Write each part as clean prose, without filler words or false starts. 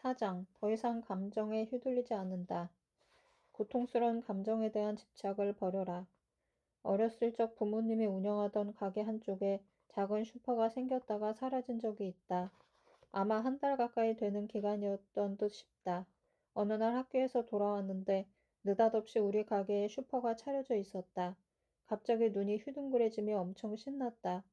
4장. 더 이상 감정에 휘둘리지 않는다. 고통스러운 감정에 대한 집착을 버려라. 어렸을 적 부모님이 운영하던 가게 한쪽에 작은 슈퍼가 생겼다가 사라진 적이 있다. 아마 한 달 가까이 되는 기간이었던 듯 싶다. 어느 날 학교에서 돌아왔는데 느닷없이 우리 가게에 슈퍼가 차려져 있었다. 갑자기 눈이 휘둥그레지며 엄청 신났다.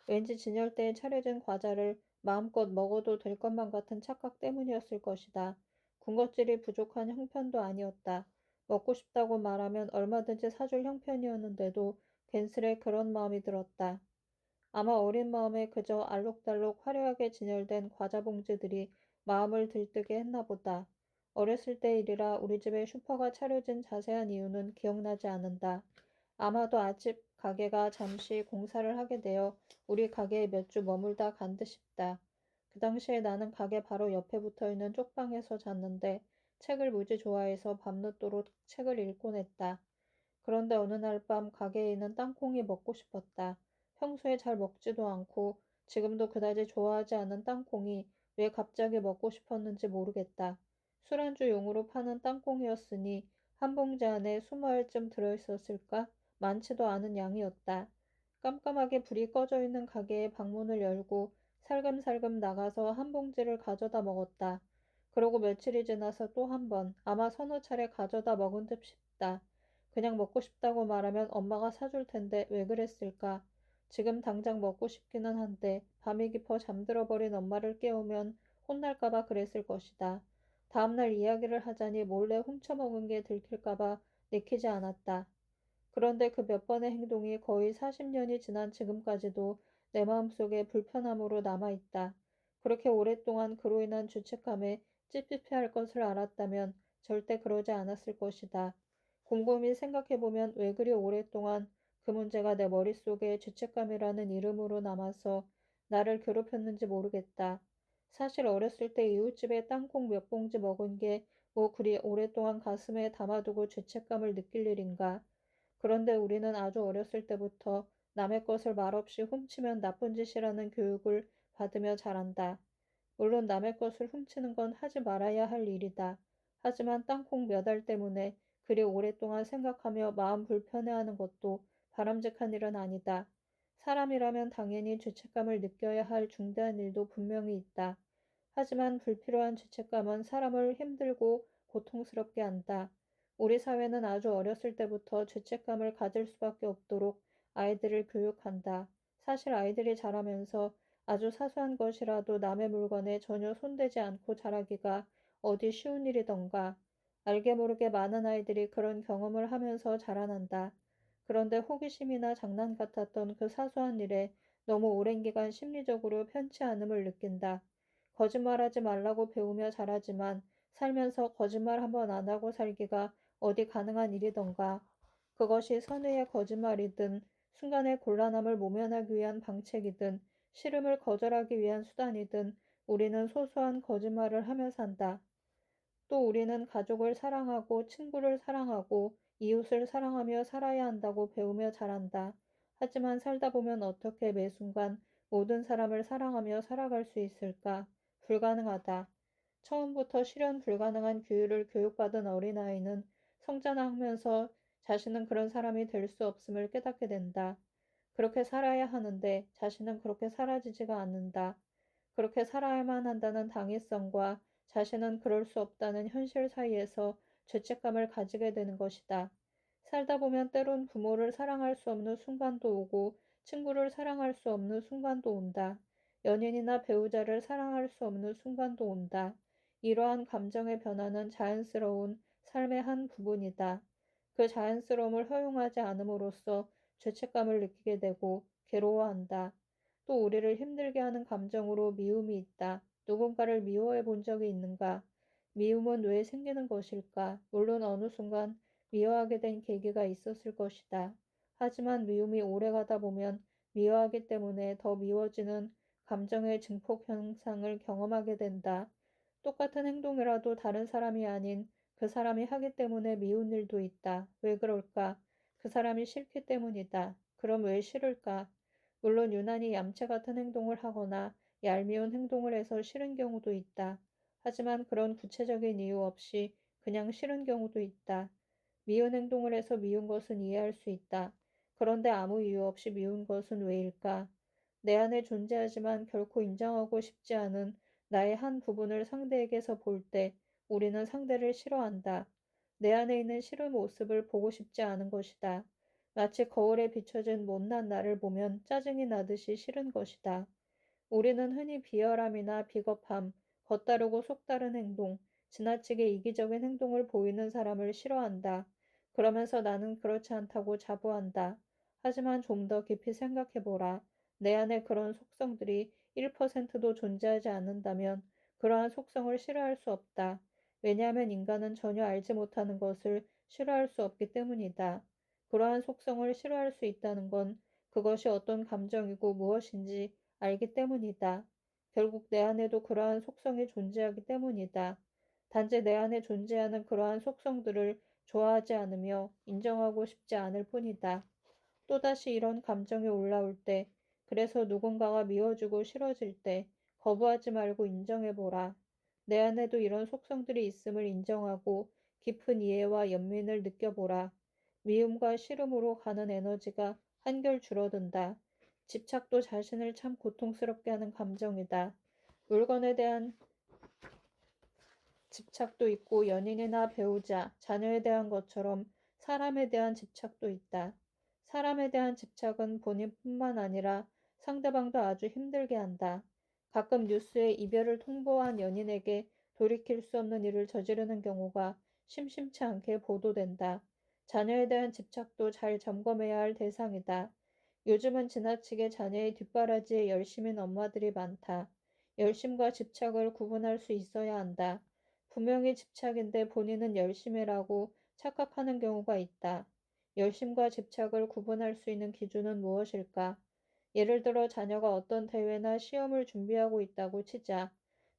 왠지 진열대에 차려진 과자를 마음껏 먹어도 될 것만 같은 착각 때문이었을 것이다. 군것질이 부족한 형편도 아니었다. 먹고 싶다고 말하면 얼마든지 사줄 형편이었는데도 괜스레 그런 마음이 들었다. 아마 어린 마음에 그저 알록달록 화려하게 진열된 과자 봉지들이 마음을 들뜨게 했나 보다. 어렸을 때 일이라 우리 집에 슈퍼가 차려진 자세한 이유는 기억나지 않는다. 아마도 아집 가게가 잠시 공사를 하게 되어 우리 가게에 몇 주 머물다 간 듯 싶다. 그 당시에 나는 가게 바로 옆에 붙어있는 쪽방에서 잤는데 책을 무지 좋아해서 밤늦도록 책을 읽곤 했다. 그런데 어느 날 밤 가게에 있는 땅콩이 먹고 싶었다. 평소에 잘 먹지도 않고 지금도 그다지 좋아하지 않는 땅콩이 왜 갑자기 먹고 싶었는지 모르겠다. 술안주용으로 파는 땅콩이었으니 한 봉지 안에 20알쯤 들어있었을까? 많지도 않은 양이었다. 깜깜하게 불이 꺼져 있는 가게의 방문을 열고 살금살금 나가서 한 봉지를 가져다 먹었다. 그러고 며칠이 지나서 또 한 번, 아마 서너 차례 가져다 먹은 듯 싶다. 그냥 먹고 싶다고 말하면 엄마가 사줄 텐데 왜 그랬을까? 지금 당장 먹고 싶기는 한데 밤이 깊어 잠들어 버린 엄마를 깨우면 혼날까봐 그랬을 것이다. 다음날 이야기를 하자니 몰래 훔쳐먹은 게 들킬까봐 내키지 않았다. 그런데 그 몇 번의 행동이 거의 40년이 지난 지금까지도 내 마음속에 불편함으로 남아있다. 그렇게 오랫동안 그로 인한 죄책감에 찝찝해할 것을 알았다면 절대 그러지 않았을 것이다. 곰곰이 생각해보면 왜 그리 오랫동안 그 문제가 내 머릿속에 죄책감이라는 이름으로 남아서 나를 괴롭혔는지 모르겠다. 사실 어렸을 때 이웃집에 땅콩 몇 봉지 먹은 게 뭐 그리 오랫동안 가슴에 담아두고 죄책감을 느낄 일인가. 그런데 우리는 아주 어렸을 때부터 남의 것을 말없이 훔치면 나쁜 짓이라는 교육을 받으며 자란다. 물론 남의 것을 훔치는 건 하지 말아야 할 일이다. 하지만 땅콩 몇 알 때문에 그리 오랫동안 생각하며 마음 불편해하는 것도 바람직한 일은 아니다. 사람이라면 당연히 죄책감을 느껴야 할 중대한 일도 분명히 있다. 하지만 불필요한 죄책감은 사람을 힘들고 고통스럽게 한다. 우리 사회는 아주 어렸을 때부터 죄책감을 가질 수밖에 없도록 아이들을 교육한다. 사실 아이들이 자라면서 아주 사소한 것이라도 남의 물건에 전혀 손대지 않고 자라기가 어디 쉬운 일이던가. 알게 모르게 많은 아이들이 그런 경험을 하면서 자라난다. 그런데 호기심이나 장난 같았던 그 사소한 일에 너무 오랜 기간 심리적으로 편치 않음을 느낀다. 거짓말하지 말라고 배우며 자라지만 살면서 거짓말 한번 안 하고 살기가 어디 가능한 일이던가. 그것이 선의의 거짓말이든 순간의 곤란함을 모면하기 위한 방책이든 싫음을 거절하기 위한 수단이든 우리는 소소한 거짓말을 하며 산다. 또 우리는 가족을 사랑하고 친구를 사랑하고 이웃을 사랑하며 살아야 한다고 배우며 자란다. 하지만 살다 보면 어떻게 매 순간 모든 사람을 사랑하며 살아갈 수 있을까? 불가능하다. 처음부터 실현 불가능한 규율을 교육받은 어린아이는 성장하면서 자신은 그런 사람이 될 수 없음을 깨닫게 된다. 그렇게 살아야 하는데 자신은 그렇게 살아지지가 않는다. 그렇게 살아야만 한다는 당위성과 자신은 그럴 수 없다는 현실 사이에서 죄책감을 가지게 되는 것이다. 살다 보면 때론 부모를 사랑할 수 없는 순간도 오고 친구를 사랑할 수 없는 순간도 온다. 연인이나 배우자를 사랑할 수 없는 순간도 온다. 이러한 감정의 변화는 자연스러운 삶의 한 부분이다. 그 자연스러움을 허용하지 않음으로써 죄책감을 느끼게 되고 괴로워한다. 또 우리를 힘들게 하는 감정으로 미움이 있다. 누군가를 미워해 본 적이 있는가? 미움은 왜 생기는 것일까? 물론 어느 순간 미워하게 된 계기가 있었을 것이다. 하지만 미움이 오래가다 보면 미워하기 때문에 더 미워지는 감정의 증폭 현상을 경험하게 된다. 똑같은 행동이라도 다른 사람이 아닌 그 사람이 하기 때문에 미운 일도 있다. 왜 그럴까? 그 사람이 싫기 때문이다. 그럼 왜 싫을까? 물론 유난히 얌체 같은 행동을 하거나 얄미운 행동을 해서 싫은 경우도 있다. 하지만 그런 구체적인 이유 없이 그냥 싫은 경우도 있다. 미운 행동을 해서 미운 것은 이해할 수 있다. 그런데 아무 이유 없이 미운 것은 왜일까? 내 안에 존재하지만 결코 인정하고 싶지 않은 나의 한 부분을 상대에게서 볼 때 우리는 상대를 싫어한다. 내 안에 있는 싫은 모습을 보고 싶지 않은 것이다. 마치 거울에 비춰진 못난 나를 보면 짜증이 나듯이 싫은 것이다. 우리는 흔히 비열함이나 비겁함, 겉다르고 속다른 행동, 지나치게 이기적인 행동을 보이는 사람을 싫어한다. 그러면서 나는 그렇지 않다고 자부한다. 하지만 좀 더 깊이 생각해보라. 내 안에 그런 속성들이 1%도 존재하지 않는다면 그러한 속성을 싫어할 수 없다. 왜냐하면 인간은 전혀 알지 못하는 것을 싫어할 수 없기 때문이다. 그러한 속성을 싫어할 수 있다는 건 그것이 어떤 감정이고 무엇인지 알기 때문이다. 결국 내 안에도 그러한 속성이 존재하기 때문이다. 단지 내 안에 존재하는 그러한 속성들을 좋아하지 않으며 인정하고 싶지 않을 뿐이다. 또다시 이런 감정이 올라올 때, 그래서 누군가가 미워지고 싫어질 때 거부하지 말고 인정해보라. 내 안에도 이런 속성들이 있음을 인정하고 깊은 이해와 연민을 느껴보라. 미움과 싫음으로 가는 에너지가 한결 줄어든다. 집착도 자신을 참 고통스럽게 하는 감정이다. 물건에 대한 집착도 있고 연인이나 배우자, 자녀에 대한 것처럼 사람에 대한 집착도 있다. 사람에 대한 집착은 본인뿐만 아니라 상대방도 아주 힘들게 한다. 가끔 뉴스에 이별을 통보한 연인에게 돌이킬 수 없는 일을 저지르는 경우가 심심치 않게 보도된다. 자녀에 대한 집착도 잘 점검해야 할 대상이다. 요즘은 지나치게 자녀의 뒷바라지에 열심인 엄마들이 많다. 열심과 집착을 구분할 수 있어야 한다. 분명히 집착인데 본인은 열심이라고 착각하는 경우가 있다. 열심과 집착을 구분할 수 있는 기준은 무엇일까? 예를 들어 자녀가 어떤 대회나 시험을 준비하고 있다고 치자.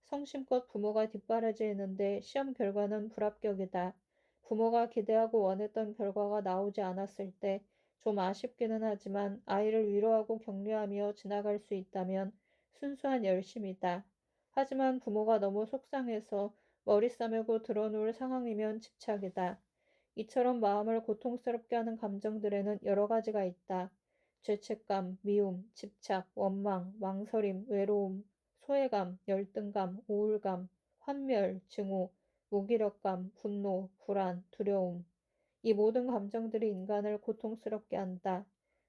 성심껏 부모가 뒷바라지했는데 시험 결과는 불합격이다. 부모가 기대하고 원했던 결과가 나오지 않았을 때 좀 아쉽기는 하지만 아이를 위로하고 격려하며 지나갈 수 있다면 순수한 열심이다. 하지만 부모가 너무 속상해서 머리 싸매고 드러누울 상황이면 집착이다. 이처럼 마음을 고통스럽게 하는 감정들에는 여러 가지가 있다. 죄책감, 미움, 집착, 원망, 망설임, 외로움, 소외감, 열등감, 우울감, 환멸, 증오, 무기력감, 분노, 불안, 두려움. 이 모든 감정들이 인간을 고통스럽게 한다.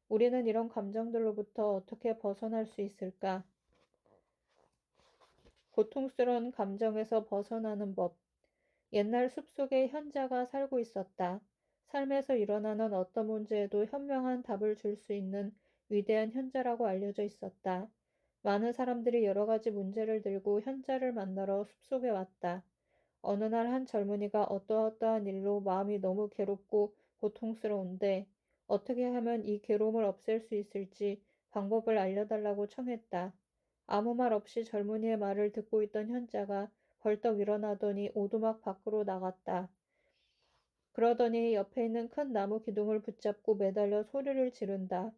우리는 이런 감정들로부터 어떻게 벗어날 수 있을까? 고통스러운 감정에서 벗어나는 법. 옛날 숲속에 현자가 살고 있었다. 삶에서 일어나는 어떤 문제에도 현명한 답을 줄 수 있는 위대한 현자라고 알려져 있었다. 많은 사람들이 여러 가지 문제를 들고 현자를 만나러 숲속에 왔다. 어느 날 한 젊은이가 어떠어떠한 일로 마음이 너무 괴롭고 고통스러운데 어떻게 하면 이 괴로움을 없앨 수 있을지 방법을 알려달라고 청했다. 아무 말 없이 젊은이의 말을 듣고 있던 현자가 벌떡 일어나더니 오두막 밖으로 나갔다. 그러더니 옆에 있는 큰 나무 기둥을 붙잡고 매달려 소리를 지른다.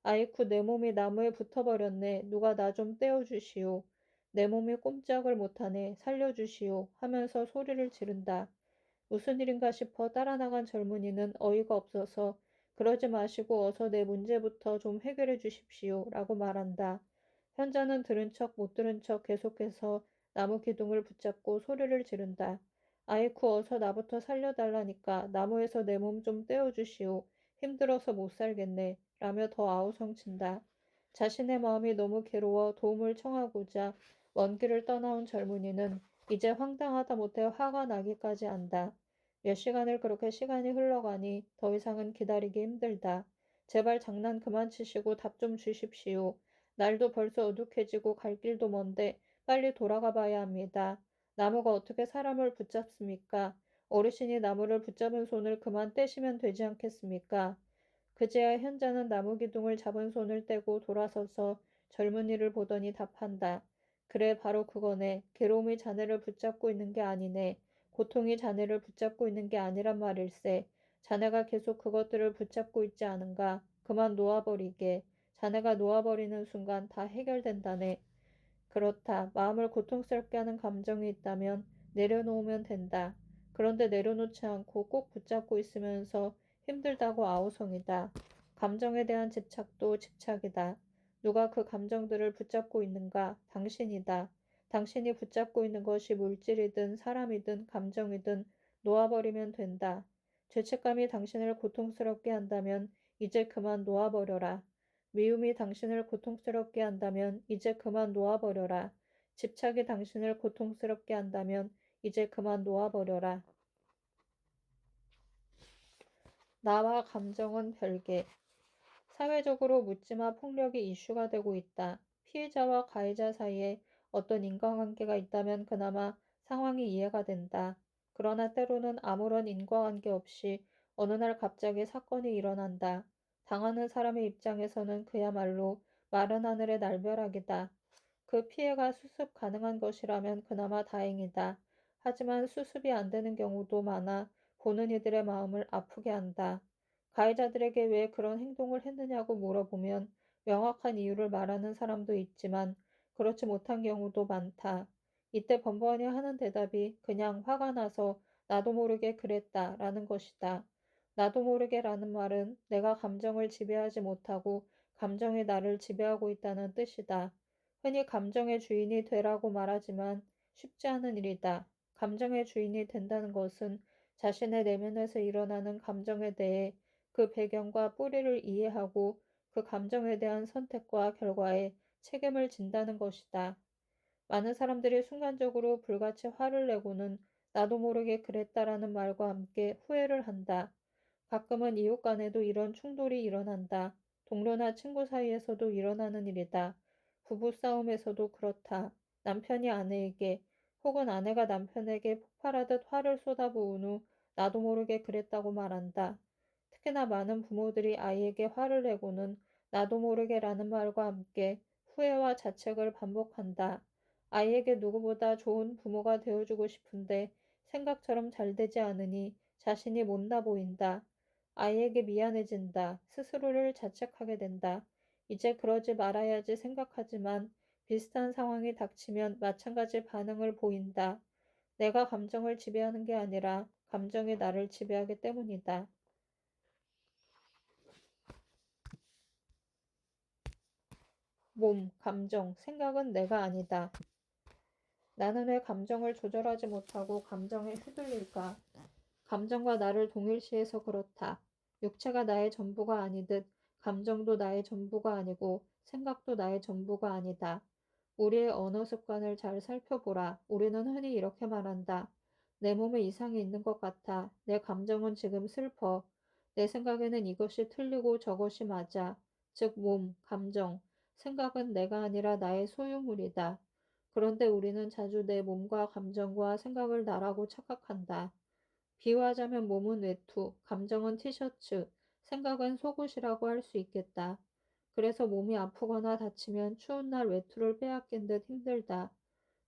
아이쿠, 내 몸이 나무에 붙어버렸네. 누가 나 좀 떼어주시오. 내 몸이 꼼짝을 못하네. 살려주시오. 하면서 소리를 지른다. 무슨 일인가 싶어 따라 나간 젊은이는 어이가 없어서 그러지 마시고 어서 내 문제부터 좀 해결해 주십시오. 라고 말한다. 현자는 들은 척 못 들은 척 계속해서 나무 기둥을 붙잡고 소리를 지른다. 아이쿠, 어서 나부터 살려달라니까. 나무에서 내 몸 좀 떼어주시오. 힘들어서 못 살겠네. 라며 더 아우성친다. 자신의 마음이 너무 괴로워 도움을 청하고자 먼 길을 떠나온 젊은이는 이제 황당하다 못해 화가 나기까지 한다. 몇 시간을 그렇게 시간이 흘러가니 더 이상은 기다리기 힘들다. 제발 장난 그만 치시고 답 좀 주십시오. 날도 벌써 어둑해지고 갈 길도 먼데 빨리 돌아가 봐야 합니다. 나무가 어떻게 사람을 붙잡습니까? 어르신이 나무를 붙잡은 손을 그만 떼시면 되지 않겠습니까? 그제야 현자는 나무 기둥을 잡은 손을 떼고 돌아서서 젊은이를 보더니 답한다. 그래, 바로 그거네. 괴로움이 자네를 붙잡고 있는 게 아니네. 고통이 자네를 붙잡고 있는 게 아니란 말일세. 자네가 계속 그것들을 붙잡고 있지 않은가? 그만 놓아버리게. 자네가 놓아버리는 순간 다 해결된다네. 그렇다. 마음을 고통스럽게 하는 감정이 있다면 내려놓으면 된다. 그런데 내려놓지 않고 꼭 붙잡고 있으면서 힘들다고 아우성이다. 감정에 대한 집착도 집착이다. 누가 그 감정들을 붙잡고 있는가? 당신이다. 당신이 붙잡고 있는 것이 물질이든 사람이든 감정이든 놓아버리면 된다. 죄책감이 당신을 고통스럽게 한다면 이제 그만 놓아버려라. 미움이 당신을 고통스럽게 한다면 이제 그만 놓아버려라. 집착이 당신을 고통스럽게 한다면 이제 그만 놓아버려라. 나와 감정은 별개. 사회적으로 묻지마 폭력이 이슈가 되고 있다. 피해자와 가해자 사이에 어떤 인과관계가 있다면 그나마 상황이 이해가 된다. 그러나 때로는 아무런 인과관계 없이 어느 날 갑자기 사건이 일어난다. 당하는 사람의 입장에서는 그야말로 마른 하늘의 날벼락이다. 그 피해가 수습 가능한 것이라면 그나마 다행이다. 하지만 수습이 안 되는 경우도 많아 보는 이들의 마음을 아프게 한다. 가해자들에게 왜 그런 행동을 했느냐고 물어보면 명확한 이유를 말하는 사람도 있지만 그렇지 못한 경우도 많다. 이때 번번이 하는 대답이 그냥 화가 나서 나도 모르게 그랬다 라는 것이다. 나도 모르게라는 말은 내가 감정을 지배하지 못하고 감정이 나를 지배하고 있다는 뜻이다. 흔히 감정의 주인이 되라고 말하지만 쉽지 않은 일이다. 감정의 주인이 된다는 것은 자신의 내면에서 일어나는 감정에 대해 그 배경과 뿌리를 이해하고 그 감정에 대한 선택과 결과에 책임을 진다는 것이다. 많은 사람들이 순간적으로 불같이 화를 내고는 나도 모르게 그랬다라는 말과 함께 후회를 한다. 가끔은 이웃 간에도 이런 충돌이 일어난다. 동료나 친구 사이에서도 일어나는 일이다. 부부싸움에서도 그렇다. 남편이 아내에게 혹은 아내가 남편에게 폭발하듯 화를 쏟아부은 후 나도 모르게 그랬다고 말한다. 특히나 많은 부모들이 아이에게 화를 내고는 나도 모르게라는 말과 함께 후회와 자책을 반복한다. 아이에게 누구보다 좋은 부모가 되어주고 싶은데 생각처럼 잘 되지 않으니 자신이 못나 보인다. 아이에게 미안해진다. 스스로를 자책하게 된다. 이제 그러지 말아야지 생각하지만 비슷한 상황이 닥치면 마찬가지 반응을 보인다. 내가 감정을 지배하는 게 아니라 감정이 나를 지배하기 때문이다. 몸, 감정, 생각은 내가 아니다. 나는 왜 감정을 조절하지 못하고 감정에 휘둘릴까? 감정과 나를 동일시해서 그렇다. 육체가 나의 전부가 아니듯 감정도 나의 전부가 아니고 생각도 나의 전부가 아니다. 우리의 언어 습관을 잘 살펴보라. 우리는 흔히 이렇게 말한다. 내 몸에 이상이 있는 것 같아. 내 감정은 지금 슬퍼. 내 생각에는 이것이 틀리고 저것이 맞아. 즉, 몸, 감정, 생각은 내가 아니라 나의 소유물이다. 그런데 우리는 자주 내 몸과 감정과 생각을 나라고 착각한다. 비유하자면 몸은 외투, 감정은 티셔츠, 생각은 속옷이라고 할 수 있겠다. 그래서 몸이 아프거나 다치면 추운 날 외투를 빼앗긴 듯 힘들다.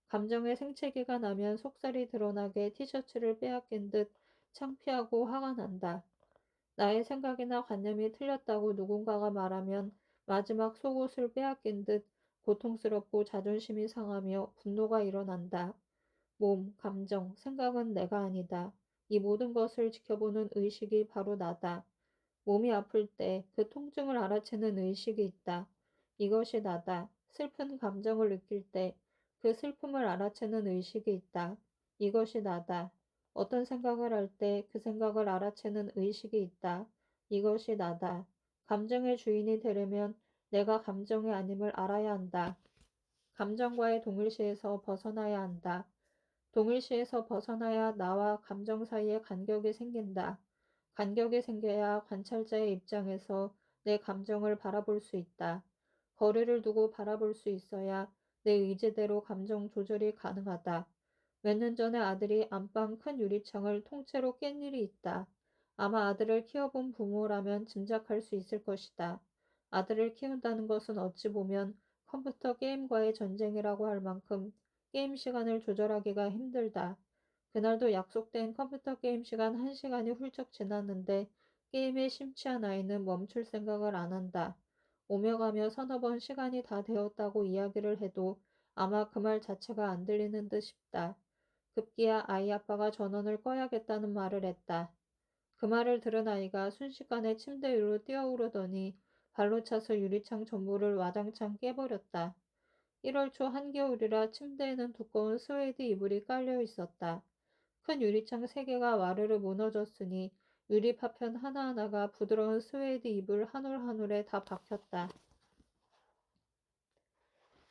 감정의 생채기가 나면 속살이 드러나게 티셔츠를 빼앗긴 듯 창피하고 화가 난다. 나의 생각이나 관념이 틀렸다고 누군가가 말하면 마지막 속옷을 빼앗긴 듯 고통스럽고 자존심이 상하며 분노가 일어난다. 몸, 감정, 생각은 내가 아니다. 이 모든 것을 지켜보는 의식이 바로 나다. 몸이 아플 때 그 통증을 알아채는 의식이 있다. 이것이 나다. 슬픈 감정을 느낄 때 그 슬픔을 알아채는 의식이 있다. 이것이 나다. 어떤 생각을 할 때 그 생각을 알아채는 의식이 있다. 이것이 나다. 감정의 주인이 되려면 내가 감정이 아님을 알아야 한다. 감정과의 동일시에서 벗어나야 한다. 동일시에서 벗어나야 나와 감정 사이에 간격이 생긴다. 간격이 생겨야 관찰자의 입장에서 내 감정을 바라볼 수 있다. 거리를 두고 바라볼 수 있어야 내 의지대로 감정 조절이 가능하다. 몇 년 전에 아들이 안방 큰 유리창을 통째로 깬 일이 있다. 아마 아들을 키워본 부모라면 짐작할 수 있을 것이다. 아들을 키운다는 것은 어찌 보면 컴퓨터 게임과의 전쟁이라고 할 만큼 게임 시간을 조절하기가 힘들다. 그날도 약속된 컴퓨터 게임 시간 1시간이 훌쩍 지났는데 게임에 심취한 아이는 멈출 생각을 안 한다. 오며 가며 서너 번 시간이 다 되었다고 이야기를 해도 아마 그 말 자체가 안 들리는 듯 싶다. 급기야 아이 아빠가 전원을 꺼야겠다는 말을 했다. 그 말을 들은 아이가 순식간에 침대 위로 뛰어오르더니 발로 차서 유리창 전부를 와장창 깨버렸다. 1월 초 한겨울이라 침대에는 두꺼운 스웨이드 이불이 깔려 있었다. 큰 유리창 3개가 와르르 무너졌으니 유리 파편 하나하나가 부드러운 스웨이드 이불 한 올 한 올에 다 박혔다.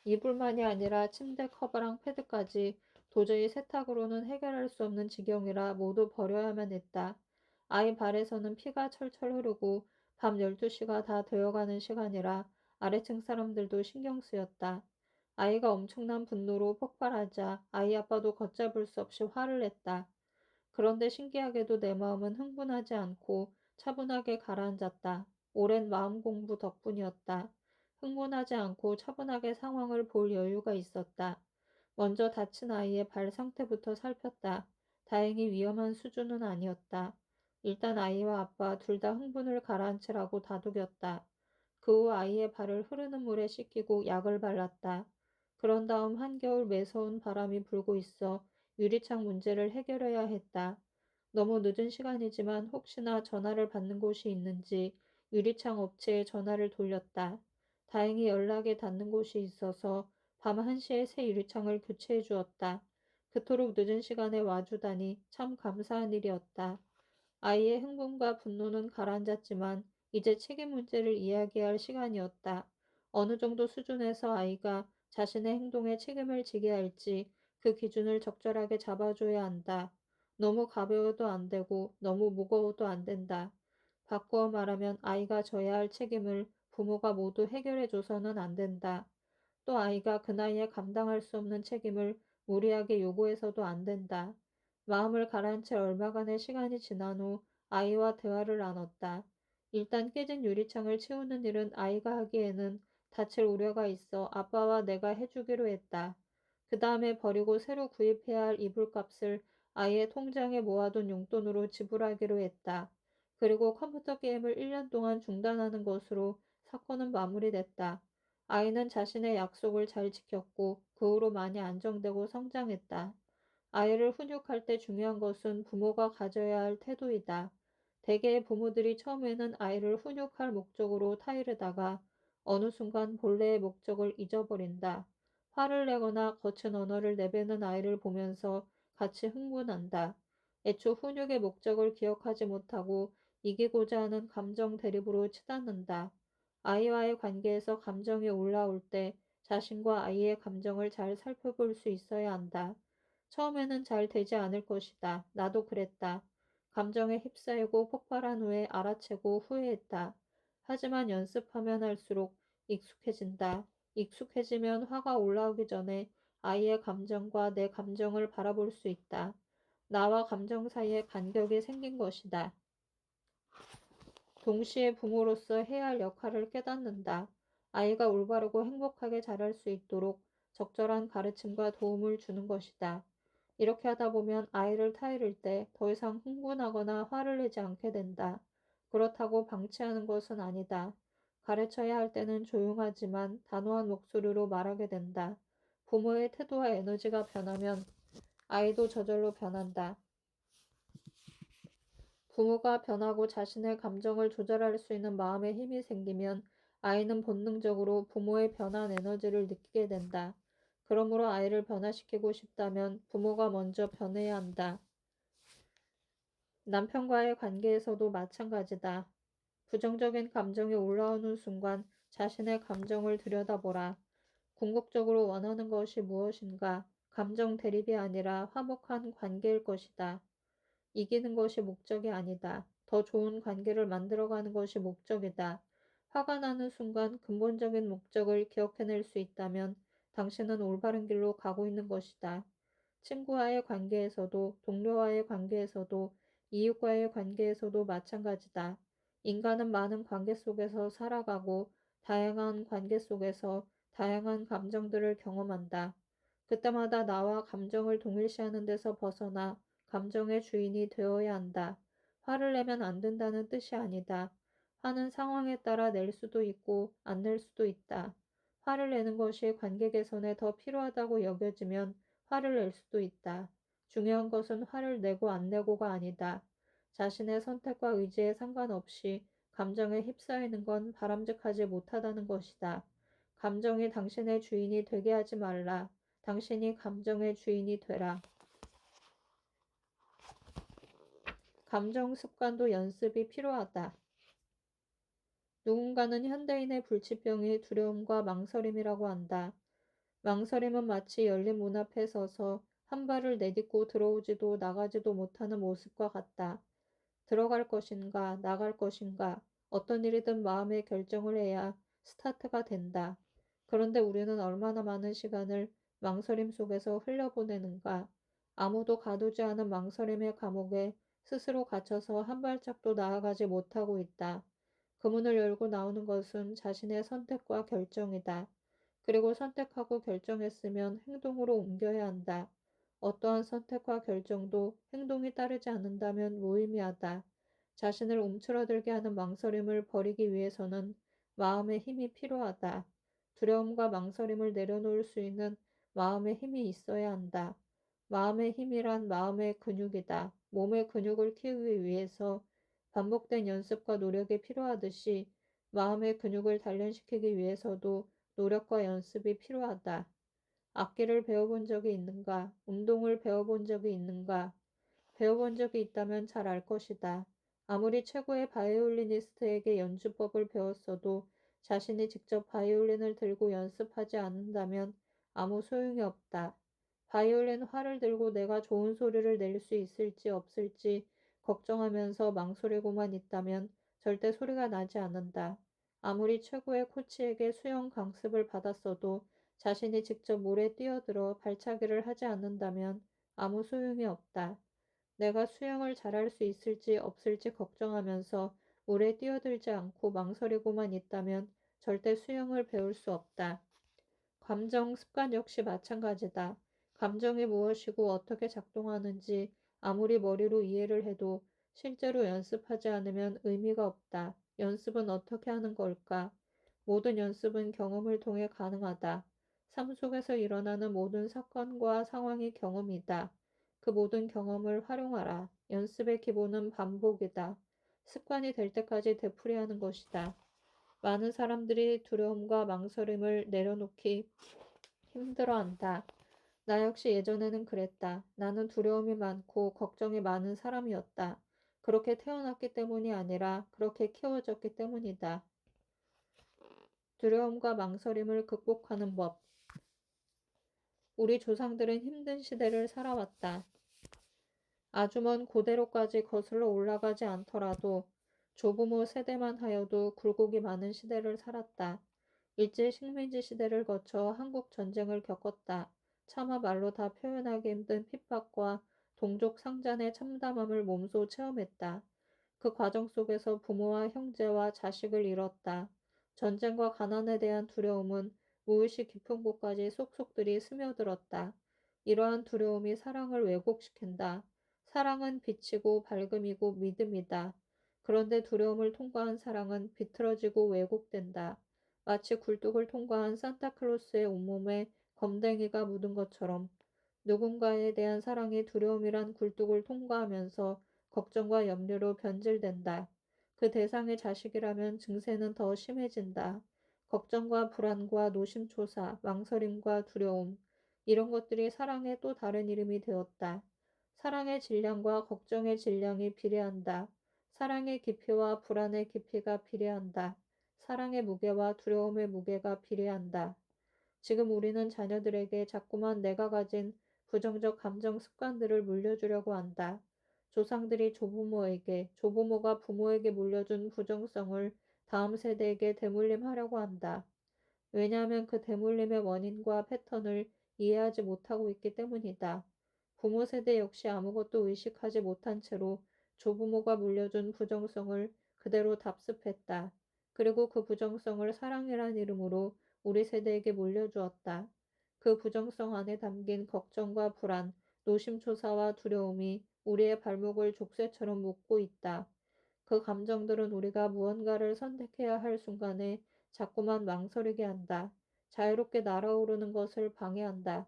이불만이 아니라 침대 커버랑 패드까지 도저히 세탁으로는 해결할 수 없는 지경이라 모두 버려야만 했다. 아이 발에서는 피가 철철 흐르고 밤 12시가 다 되어가는 시간이라 아래층 사람들도 신경 쓰였다. 아이가 엄청난 분노로 폭발하자 아이 아빠도 걷잡을 수 없이 화를 냈다. 그런데 신기하게도 내 마음은 흥분하지 않고 차분하게 가라앉았다. 오랜 마음 공부 덕분이었다. 흥분하지 않고 차분하게 상황을 볼 여유가 있었다. 먼저 다친 아이의 발 상태부터 살폈다. 다행히 위험한 수준은 아니었다. 일단 아이와 아빠 둘 다 흥분을 가라앉히라고 다독였다. 그 후 아이의 발을 흐르는 물에 씻기고 약을 발랐다. 그런 다음 한겨울 매서운 바람이 불고 있어 유리창 문제를 해결해야 했다. 너무 늦은 시간이지만 혹시나 전화를 받는 곳이 있는지 유리창 업체에 전화를 돌렸다. 다행히 연락이 닿는 곳이 있어서 밤 1시에 새 유리창을 교체해 주었다. 그토록 늦은 시간에 와주다니 참 감사한 일이었다. 아이의 흥분과 분노는 가라앉았지만 이제 책임 문제를 이야기할 시간이었다. 어느 정도 수준에서 아이가 자신의 행동에 책임을 지게 할지 그 기준을 적절하게 잡아줘야 한다. 너무 가벼워도 안 되고 너무 무거워도 안 된다. 바꾸어 말하면 아이가 져야 할 책임을 부모가 모두 해결해줘서는 안 된다. 또 아이가 그 나이에 감당할 수 없는 책임을 무리하게 요구해서도 안 된다. 마음을 가라앉혀 얼마간의 시간이 지난 후 아이와 대화를 나눴다. 일단 깨진 유리창을 치우는 일은 아이가 하기에는 다칠 우려가 있어 아빠와 내가 해주기로 했다. 그 다음에 버리고 새로 구입해야 할 이불값을 아이의 통장에 모아둔 용돈으로 지불하기로 했다. 그리고 컴퓨터 게임을 1년 동안 중단하는 것으로 사건은 마무리됐다. 아이는 자신의 약속을 잘 지켰고 그 후로 많이 안정되고 성장했다. 아이를 훈육할 때 중요한 것은 부모가 가져야 할 태도이다. 대개의 부모들이 처음에는 아이를 훈육할 목적으로 타이르다가 어느 순간 본래의 목적을 잊어버린다. 화를 내거나 거친 언어를 내뱉는 아이를 보면서 같이 흥분한다. 애초 훈육의 목적을 기억하지 못하고 이기고자 하는 감정 대립으로 치닫는다. 아이와의 관계에서 감정이 올라올 때 자신과 아이의 감정을 잘 살펴볼 수 있어야 한다. 처음에는 잘 되지 않을 것이다. 나도 그랬다. 감정에 휩싸이고 폭발한 후에 알아채고 후회했다. 하지만 연습하면 할수록 익숙해진다. 익숙해지면 화가 올라오기 전에 아이의 감정과 내 감정을 바라볼 수 있다. 나와 감정 사이에 간격이 생긴 것이다. 동시에 부모로서 해야 할 역할을 깨닫는다. 아이가 올바르고 행복하게 자랄 수 있도록 적절한 가르침과 도움을 주는 것이다. 이렇게 하다 보면 아이를 타이를 때 더 이상 흥분하거나 화를 내지 않게 된다. 그렇다고 방치하는 것은 아니다. 가르쳐야 할 때는 조용하지만 단호한 목소리로 말하게 된다. 부모의 태도와 에너지가 변하면 아이도 저절로 변한다. 부모가 변하고 자신의 감정을 조절할 수 있는 마음의 힘이 생기면 아이는 본능적으로 부모의 변한 에너지를 느끼게 된다. 그러므로 아이를 변화시키고 싶다면 부모가 먼저 변해야 한다. 남편과의 관계에서도 마찬가지다. 부정적인 감정이 올라오는 순간 자신의 감정을 들여다보라. 궁극적으로 원하는 것이 무엇인가? 감정 대립이 아니라 화목한 관계일 것이다. 이기는 것이 목적이 아니다. 더 좋은 관계를 만들어가는 것이 목적이다. 화가 나는 순간 근본적인 목적을 기억해낼 수 있다면 당신은 올바른 길로 가고 있는 것이다. 친구와의 관계에서도, 동료와의 관계에서도, 이웃과의 관계에서도 마찬가지다. 인간은 많은 관계 속에서 살아가고 다양한 관계 속에서 다양한 감정들을 경험한다. 그때마다 나와 감정을 동일시하는 데서 벗어나 감정의 주인이 되어야 한다. 화를 내면 안 된다는 뜻이 아니다. 화는 상황에 따라 낼 수도 있고 안 낼 수도 있다. 화를 내는 것이 관계 개선에 더 필요하다고 여겨지면 화를 낼 수도 있다. 중요한 것은 화를 내고 안 내고가 아니다. 자신의 선택과 의지에 상관없이 감정에 휩싸이는 건 바람직하지 못하다는 것이다. 감정이 당신의 주인이 되게 하지 말라. 당신이 감정의 주인이 되라. 감정 습관도 연습이 필요하다. 누군가는 현대인의 불치병이 두려움과 망설임이라고 한다. 망설임은 마치 열린 문 앞에 서서 한 발을 내딛고 들어오지도 나가지도 못하는 모습과 같다. 들어갈 것인가, 나갈 것인가, 어떤 일이든 마음의 결정을 해야 스타트가 된다. 그런데 우리는 얼마나 많은 시간을 망설임 속에서 흘려보내는가. 아무도 가두지 않은 망설임의 감옥에 스스로 갇혀서 한 발짝도 나아가지 못하고 있다. 그 문을 열고 나오는 것은 자신의 선택과 결정이다. 그리고 선택하고 결정했으면 행동으로 옮겨야 한다. 어떠한 선택과 결정도 행동이 따르지 않는다면 무의미하다. 자신을 움츠러들게 하는 망설임을 버리기 위해서는 마음의 힘이 필요하다. 두려움과 망설임을 내려놓을 수 있는 마음의 힘이 있어야 한다. 마음의 힘이란 마음의 근육이다. 몸의 근육을 키우기 위해서 반복된 연습과 노력이 필요하듯이 마음의 근육을 단련시키기 위해서도 노력과 연습이 필요하다. 악기를 배워본 적이 있는가? 운동을 배워본 적이 있는가? 배워본 적이 있다면 잘 알 것이다. 아무리 최고의 바이올리니스트에게 연주법을 배웠어도 자신이 직접 바이올린을 들고 연습하지 않는다면 아무 소용이 없다. 바이올린 활을 들고 내가 좋은 소리를 낼 수 있을지 없을지 걱정하면서 망설이고만 있다면 절대 소리가 나지 않는다. 아무리 최고의 코치에게 수영 강습을 받았어도 자신이 직접 물에 뛰어들어 발차기를 하지 않는다면 아무 소용이 없다. 내가 수영을 잘할 수 있을지 없을지 걱정하면서 물에 뛰어들지 않고 망설이고만 있다면 절대 수영을 배울 수 없다. 감정 습관 역시 마찬가지다. 감정이 무엇이고 어떻게 작동하는지 아무리 머리로 이해를 해도 실제로 연습하지 않으면 의미가 없다. 연습은 어떻게 하는 걸까? 모든 연습은 경험을 통해 가능하다. 삶 속에서 일어나는 모든 사건과 상황이 경험이다. 그 모든 경험을 활용하라. 연습의 기본은 반복이다. 습관이 될 때까지 되풀이하는 것이다. 많은 사람들이 두려움과 망설임을 내려놓기 힘들어한다. 나 역시 예전에는 그랬다. 나는 두려움이 많고 걱정이 많은 사람이었다. 그렇게 태어났기 때문이 아니라 그렇게 키워졌기 때문이다. 두려움과 망설임을 극복하는 법. 우리 조상들은 힘든 시대를 살아왔다. 아주 먼 고대로까지 거슬러 올라가지 않더라도 조부모 세대만 하여도 굴곡이 많은 시대를 살았다. 일제 식민지 시대를 거쳐 한국 전쟁을 겪었다. 차마 말로 다 표현하기 힘든 핍박과 동족 상잔의 참담함을 몸소 체험했다. 그 과정 속에서 부모와 형제와 자식을 잃었다. 전쟁과 가난에 대한 두려움은 무의식 깊은 곳까지 속속들이 스며들었다. 이러한 두려움이 사랑을 왜곡시킨다. 사랑은 빛이고 밝음이고 믿음이다. 그런데 두려움을 통과한 사랑은 비틀어지고 왜곡된다. 마치 굴뚝을 통과한 산타클로스의 온몸에 검댕이가 묻은 것처럼 누군가에 대한 사랑이 두려움이란 굴뚝을 통과하면서 걱정과 염려로 변질된다. 그 대상의 자식이라면 증세는 더 심해진다. 걱정과 불안과 노심초사, 망설임과 두려움, 이런 것들이 사랑의 또 다른 이름이 되었다. 사랑의 질량과 걱정의 질량이 비례한다. 사랑의 깊이와 불안의 깊이가 비례한다. 사랑의 무게와 두려움의 무게가 비례한다. 지금 우리는 자녀들에게 자꾸만 내가 가진 부정적 감정 습관들을 물려주려고 한다. 조상들이 조부모에게, 조부모가 부모에게 물려준 부정성을 다음 세대에게 대물림하려고 한다. 왜냐하면 그 대물림의 원인과 패턴을 이해하지 못하고 있기 때문이다. 부모 세대 역시 아무것도 의식하지 못한 채로 조부모가 물려준 부정성을 그대로 답습했다. 그리고 그 부정성을 사랑이란 이름으로 우리 세대에게 물려주었다. 그 부정성 안에 담긴 걱정과 불안, 노심초사와 두려움이 우리의 발목을 족쇄처럼 묶고 있다. 그 감정들은 우리가 무언가를 선택해야 할 순간에 자꾸만 망설이게 한다. 자유롭게 날아오르는 것을 방해한다.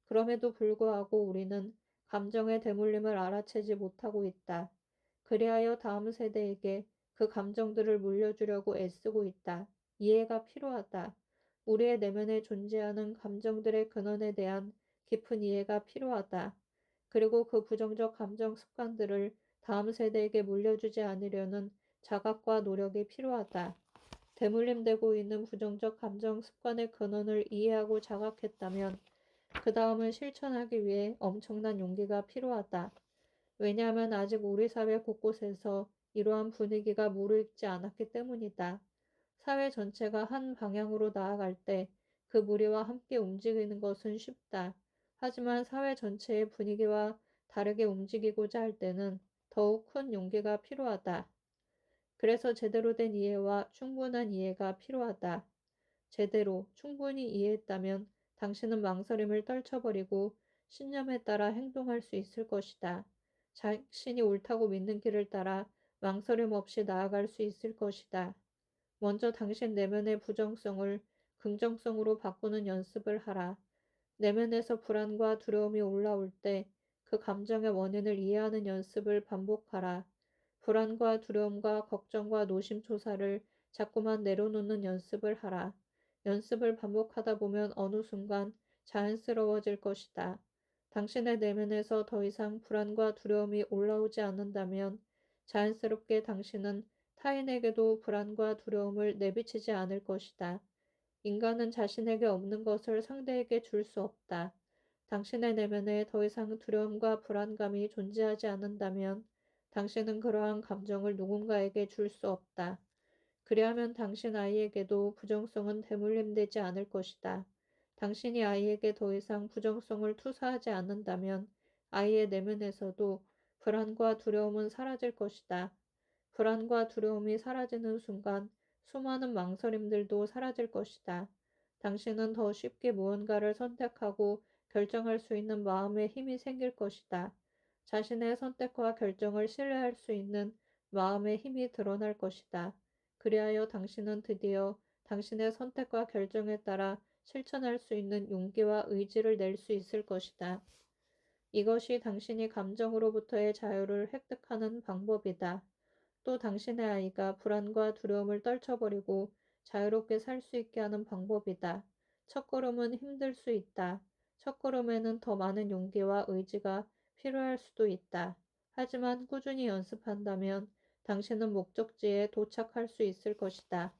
그럼에도 불구하고 우리는 감정의 대물림을 알아채지 못하고 있다. 그리하여 다음 세대에게 그 감정들을 물려주려고 애쓰고 있다. 이해가 필요하다. 우리의 내면에 존재하는 감정들의 근원에 대한 깊은 이해가 필요하다. 그리고 그 부정적 감정 습관들을 다음 세대에게 물려주지 않으려는 자각과 노력이 필요하다. 대물림되고 있는 부정적 감정 습관의 근원을 이해하고 자각했다면 그 다음은 실천하기 위해 엄청난 용기가 필요하다. 왜냐하면 아직 우리 사회 곳곳에서 이러한 분위기가 무르익지 않았기 때문이다. 사회 전체가 한 방향으로 나아갈 때 그 무리와 함께 움직이는 것은 쉽다. 하지만 사회 전체의 분위기와 다르게 움직이고자 할 때는 더욱 큰 용기가 필요하다. 그래서 제대로 된 이해와 충분한 이해가 필요하다. 제대로 충분히 이해했다면 당신은 망설임을 떨쳐버리고 신념에 따라 행동할 수 있을 것이다. 자신이 옳다고 믿는 길을 따라 망설임 없이 나아갈 수 있을 것이다. 먼저 당신 내면의 부정성을 긍정성으로 바꾸는 연습을 하라. 내면에서 불안과 두려움이 올라올 때 그 감정의 원인을 이해하는 연습을 반복하라. 불안과 두려움과 걱정과 노심초사를 자꾸만 내려놓는 연습을 하라. 연습을 반복하다 보면 어느 순간 자연스러워질 것이다. 당신의 내면에서 더 이상 불안과 두려움이 올라오지 않는다면 자연스럽게 당신은 타인에게도 불안과 두려움을 내비치지 않을 것이다. 인간은 자신에게 없는 것을 상대에게 줄 수 없다. 당신의 내면에 더 이상 두려움과 불안감이 존재하지 않는다면 당신은 그러한 감정을 누군가에게 줄 수 없다. 그리하면 당신 아이에게도 부정성은 대물림되지 않을 것이다. 당신이 아이에게 더 이상 부정성을 투사하지 않는다면 아이의 내면에서도 불안과 두려움은 사라질 것이다. 불안과 두려움이 사라지는 순간 수많은 망설임들도 사라질 것이다. 당신은 더 쉽게 무언가를 선택하고 결정할 수 있는 마음의 힘이 생길 것이다. 자신의 선택과 결정을 신뢰할 수 있는 마음의 힘이 드러날 것이다. 그리하여 당신은 드디어 당신의 선택과 결정에 따라 실천할 수 있는 용기와 의지를 낼 수 있을 것이다. 이것이 당신이 감정으로부터의 자유를 획득하는 방법이다. 또 당신의 아이가 불안과 두려움을 떨쳐버리고 자유롭게 살 수 있게 하는 방법이다. 첫걸음은 힘들 수 있다. 첫걸음에는 더 많은 용기와 의지가 필요할 수도 있다. 하지만 꾸준히 연습한다면 당신은 목적지에 도착할 수 있을 것이다.